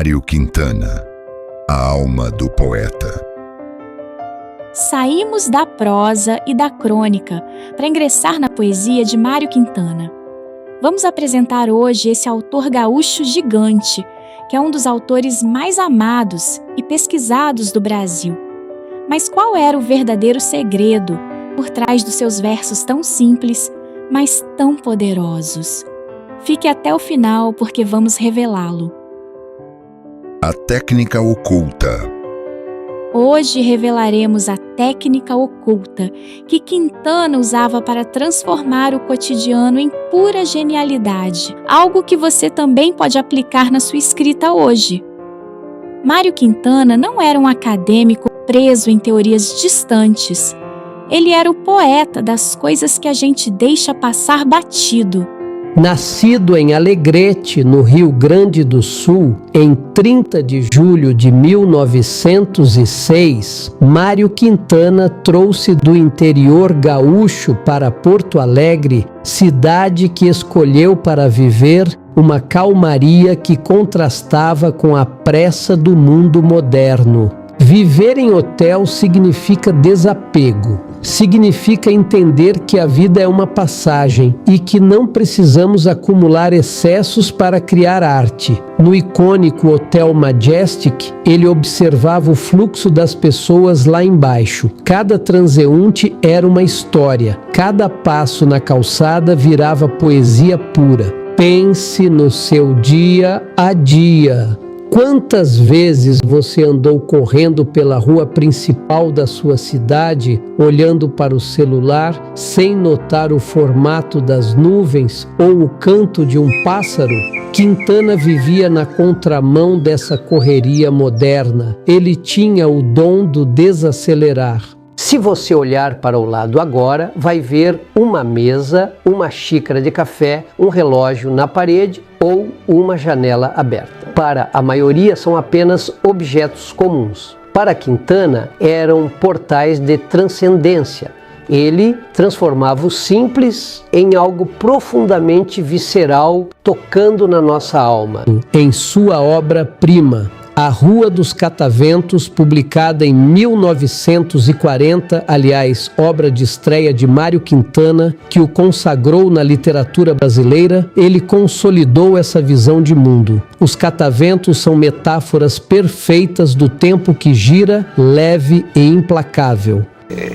Mário Quintana, a alma do poeta. Saímos da prosa e da crônica para ingressar na poesia de Mário Quintana. Vamos apresentar hoje esse autor gaúcho gigante, que é um dos autores mais amados e pesquisados do Brasil. Mas qual era o verdadeiro segredo por trás dos seus versos tão simples, mas tão poderosos? Fique até o final, porque vamos revelá-lo. A técnica oculta. Hoje revelaremos a técnica oculta que Quintana usava para transformar o cotidiano em pura genialidade, algo que você também pode aplicar na sua escrita hoje. Mário Quintana não era um acadêmico preso em teorias distantes. Ele era o poeta das coisas que a gente deixa passar batido. Nascido em Alegrete, no Rio Grande do Sul, em 30 de julho de 1906, Mário Quintana trouxe do interior gaúcho para Porto Alegre, cidade que escolheu para viver uma calmaria que contrastava com a pressa do mundo moderno. Viver em hotel significa desapego. Significa entender que a vida é uma passagem e que não precisamos acumular excessos para criar arte. No icônico Hotel Majestic, ele observava o fluxo das pessoas lá embaixo. Cada transeunte era uma história. Cada passo na calçada virava poesia pura. Pense no seu dia a dia. Quantas vezes você andou correndo pela rua principal da sua cidade, olhando para o celular, sem notar o formato das nuvens ou o canto de um pássaro? Quintana vivia na contramão dessa correria moderna. Ele tinha o dom do desacelerar. Se você olhar para o lado agora, vai ver uma mesa, uma xícara de café, um relógio na parede ou uma janela aberta. Para a maioria são apenas objetos comuns. Para Quintana eram portais de transcendência. Ele transformava o simples em algo profundamente visceral, tocando na nossa alma. Em sua obra-prima, A Rua dos Cataventos, publicada em 1940, aliás, obra de estreia de Mário Quintana, que o consagrou na literatura brasileira, ele consolidou essa visão de mundo. Os cataventos são metáforas perfeitas do tempo que gira, leve e implacável.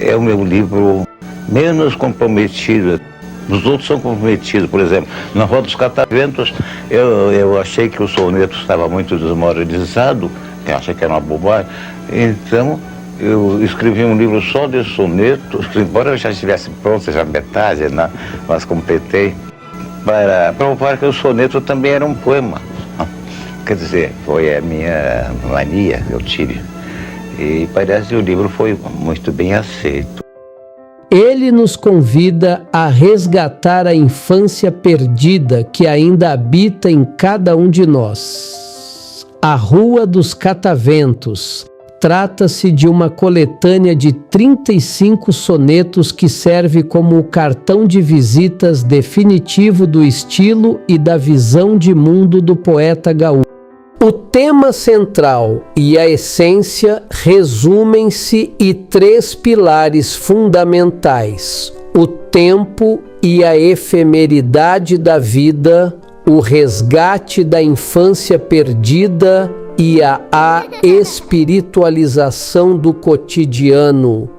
É o meu livro menos comprometido. Os outros são comprometidos. Por exemplo, na Rua dos Cataventos, eu achei que o soneto estava muito desmoralizado, eu achei que era uma bobagem, então eu escrevi um livro só de sonetos, embora eu já estivesse pronto, já metade, né? Mas completei, para provar que o soneto também era um poema. Quer dizer, foi a minha mania que eu tive. E parece que o livro foi muito bem aceito. Ele nos convida a resgatar a infância perdida que ainda habita em cada um de nós. A Rua dos Cataventos. Trata-se de uma coletânea de 35 sonetos que serve como o cartão de visitas definitivo do estilo e da visão de mundo do poeta gaúcho. O tema central e a essência resumem-se em 3 pilares fundamentais: o tempo e a efemeridade da vida, o resgate da infância perdida e a espiritualização do cotidiano.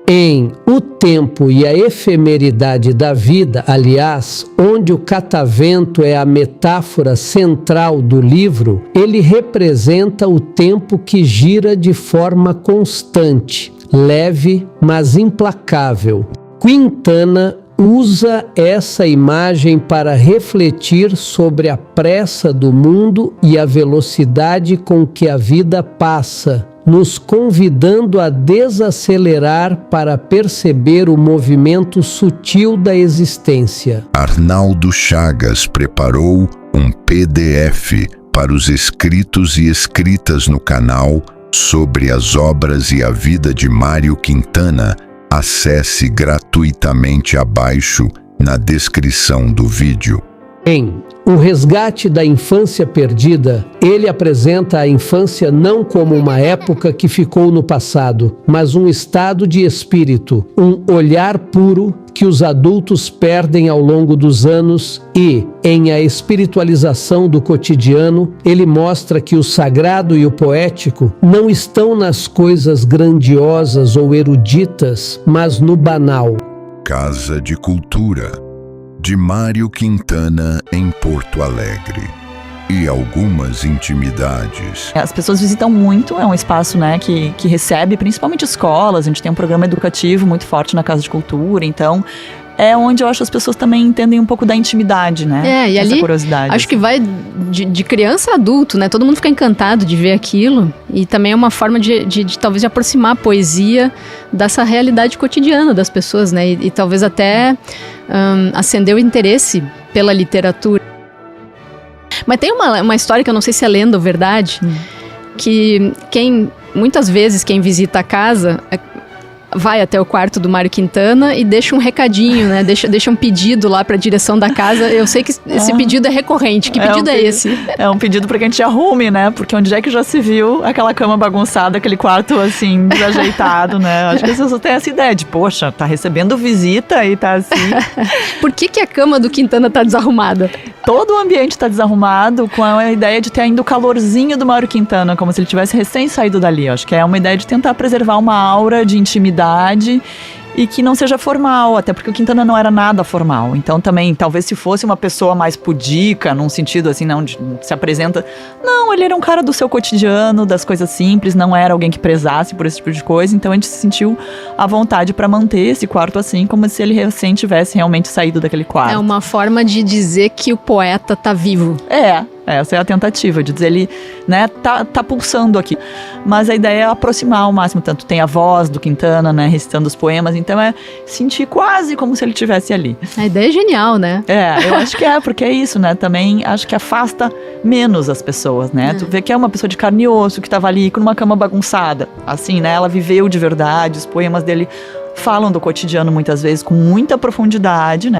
Em O Tempo e a Efemeridade da Vida, aliás, onde o catavento é a metáfora central do livro, ele representa o tempo que gira de forma constante, leve, mas implacável. Quintana usa essa imagem para refletir sobre a pressa do mundo e a velocidade com que a vida passa, nos convidando a desacelerar para perceber o movimento sutil da existência. Arnaldo Chagas preparou um PDF para os inscritos e inscritas no canal sobre as obras e a vida de Mário Quintana. Acesse gratuitamente abaixo na descrição do vídeo. Em O resgate da infância perdida, ele apresenta a infância não como uma época que ficou no passado, mas um estado de espírito, um olhar puro que os adultos perdem ao longo dos anos e, em A Espiritualização do Cotidiano, ele mostra que o sagrado e o poético não estão nas coisas grandiosas ou eruditas, mas no banal. Casa de Cultura, de Mário Quintana, em Porto Alegre. E algumas intimidades. As pessoas visitam muito, é um espaço, né, que recebe principalmente escolas. A gente tem um programa educativo muito forte na Casa de Cultura, então é onde eu acho que as pessoas também entendem um pouco da intimidade, né? E essa ali, curiosidade. acho que vai de criança a adulto, né? Todo mundo fica encantado de ver aquilo. E também é uma forma de talvez de aproximar a poesia dessa realidade cotidiana das pessoas, né? E talvez até acender o interesse pela literatura. Mas tem uma história que eu não sei se é lenda ou verdade, que muitas vezes quem visita a casa vai até o quarto do Mário Quintana e deixa um recadinho, né? Deixa um pedido lá para a direção da casa. Eu sei que esse pedido é recorrente. Que pedido é esse? É um pedido para que a gente arrume, né? Porque onde é que já se viu aquela cama bagunçada, aquele quarto assim, desajeitado, né? Acho que as pessoas têm essa ideia de, poxa, tá recebendo visita e tá assim. Por que a cama do Quintana tá desarrumada? Todo o ambiente tá desarrumado com a ideia de ter ainda o calorzinho do Mário Quintana, como se ele tivesse recém saído dali. Acho que é uma ideia de tentar preservar uma aura de intimidade e que não seja formal, até porque o Quintana não era nada formal. Então também, talvez se fosse uma pessoa mais pudica, num sentido assim, não se apresenta... Não, ele era um cara do seu cotidiano, das coisas simples, não era alguém que prezasse por esse tipo de coisa, então a gente se sentiu à vontade para manter esse quarto assim, como se ele recém tivesse realmente saído daquele quarto. É uma forma de dizer que o poeta tá vivo. Essa é a tentativa de dizer, ele, né, tá pulsando aqui. Mas a ideia é aproximar ao máximo, tanto tem a voz do Quintana, né, recitando os poemas, então é sentir quase como se ele estivesse ali. A ideia é genial, né? Eu acho que porque é isso, né, também acho que afasta menos as pessoas, né, tu vê que é uma pessoa de carne e osso que tava ali com uma cama bagunçada, assim, né, ela viveu de verdade, os poemas dele falam do cotidiano muitas vezes com muita profundidade, né.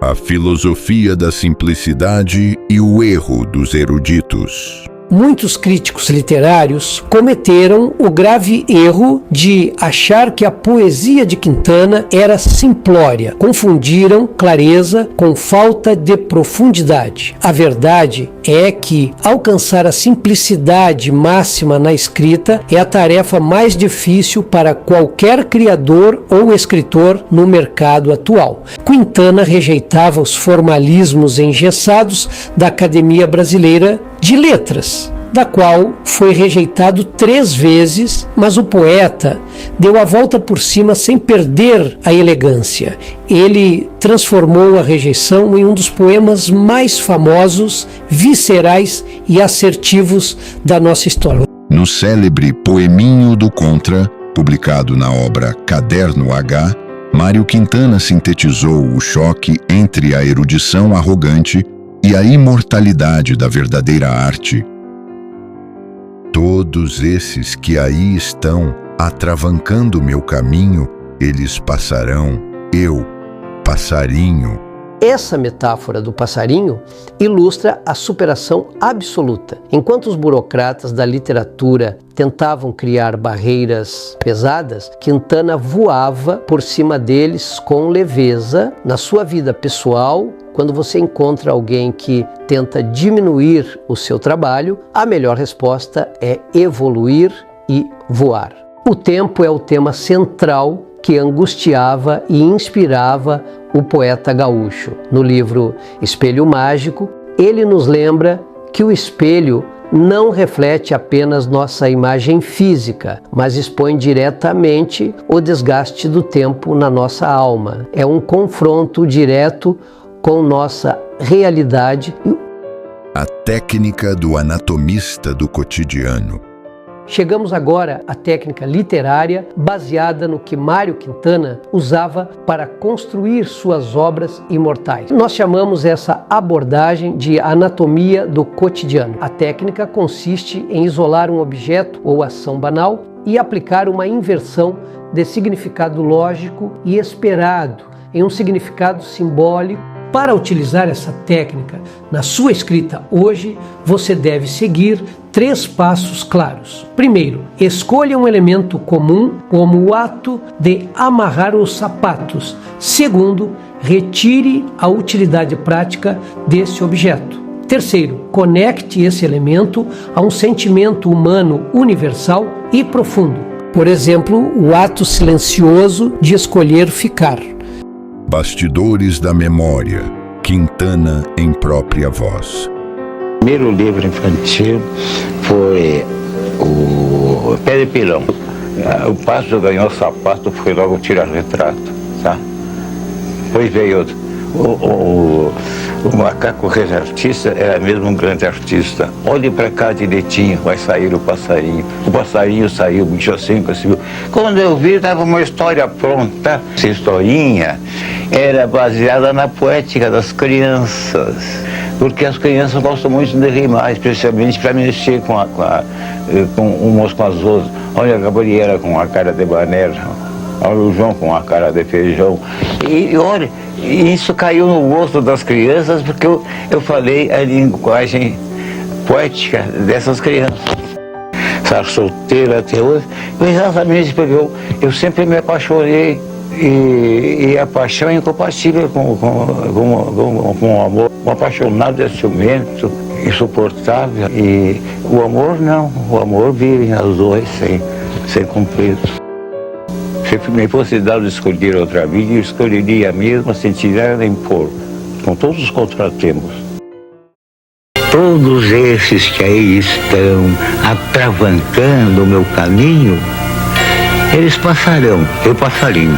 A filosofia da simplicidade e o erro dos eruditos. Muitos críticos literários cometeram o grave erro de achar que a poesia de Quintana era simplória. Confundiram clareza com falta de profundidade. A verdade é que alcançar a simplicidade máxima na escrita é a tarefa mais difícil para qualquer criador ou escritor no mercado atual. Quintana rejeitava os formalismos engessados da Academia Brasileira de Letras, da qual foi rejeitado 3 vezes, mas o poeta deu a volta por cima sem perder a elegância. Ele transformou a rejeição em um dos poemas mais famosos, viscerais e assertivos da nossa história. No célebre Poeminho do Contra, publicado na obra Caderno H, Mário Quintana sintetizou o choque entre a erudição arrogante e a imortalidade da verdadeira arte. Todos esses que aí estão, atravancando meu caminho, eles passarão, eu, passarinho. Essa metáfora do passarinho ilustra a superação absoluta. Enquanto os burocratas da literatura tentavam criar barreiras pesadas, Quintana voava por cima deles com leveza. Na sua vida pessoal, quando você encontra alguém que tenta diminuir o seu trabalho, a melhor resposta é evoluir e voar. O tempo é o tema central que angustiava e inspirava o poeta gaúcho. No livro Espelho Mágico, ele nos lembra que o espelho não reflete apenas nossa imagem física, mas expõe diretamente o desgaste do tempo na nossa alma. É um confronto direto com nossa realidade. A técnica do anatomista do cotidiano. Chegamos agora à técnica literária baseada no que Mário Quintana usava para construir suas obras imortais. Nós chamamos essa abordagem de anatomia do cotidiano. A técnica consiste em isolar um objeto ou ação banal e aplicar uma inversão de significado lógico e esperado em um significado simbólico Para utilizar essa técnica na sua escrita hoje, você deve seguir 3 passos claros. Primeiro, escolha um elemento comum, como o ato de amarrar os sapatos. Segundo, retire a utilidade prática desse objeto. Terceiro, conecte esse elemento a um sentimento humano universal e profundo. Por exemplo, o ato silencioso de escolher ficar. Bastidores da Memória, Quintana em própria voz. O primeiro livro infantil foi o Pé de Pilão. O Pássaro ganhou o sapato, foi logo tirar retrato, tá? Depois veio outro. O macaco artista era mesmo um grande artista. Olhe para cá direitinho, vai sair o passarinho. O passarinho saiu, o bicho assim, conseguiu. Quando eu vi, estava uma história pronta. Essa historinha era baseada na poética das crianças. Porque as crianças gostam muito de rimar, especialmente para mexer com umas com as outras. Olha a Gabriela com a cara de banera. Olha o João com a cara de feijão. E olha, isso caiu no gosto das crianças porque eu falei a linguagem poética dessas crianças. Estar solteiro até hoje, exatamente porque eu sempre me apaixonei e a paixão é incompatível com o amor. Um apaixonado é ciumento, insuportável, e o amor não, o amor vive as dois sem conflito. Se me fosse dado escolher outra vida, eu escolheria a mesma sem tirar nem pôr, com todos os contratempos. Todos esses que aí estão atravancando o meu caminho, eles passarão, eu passarinho.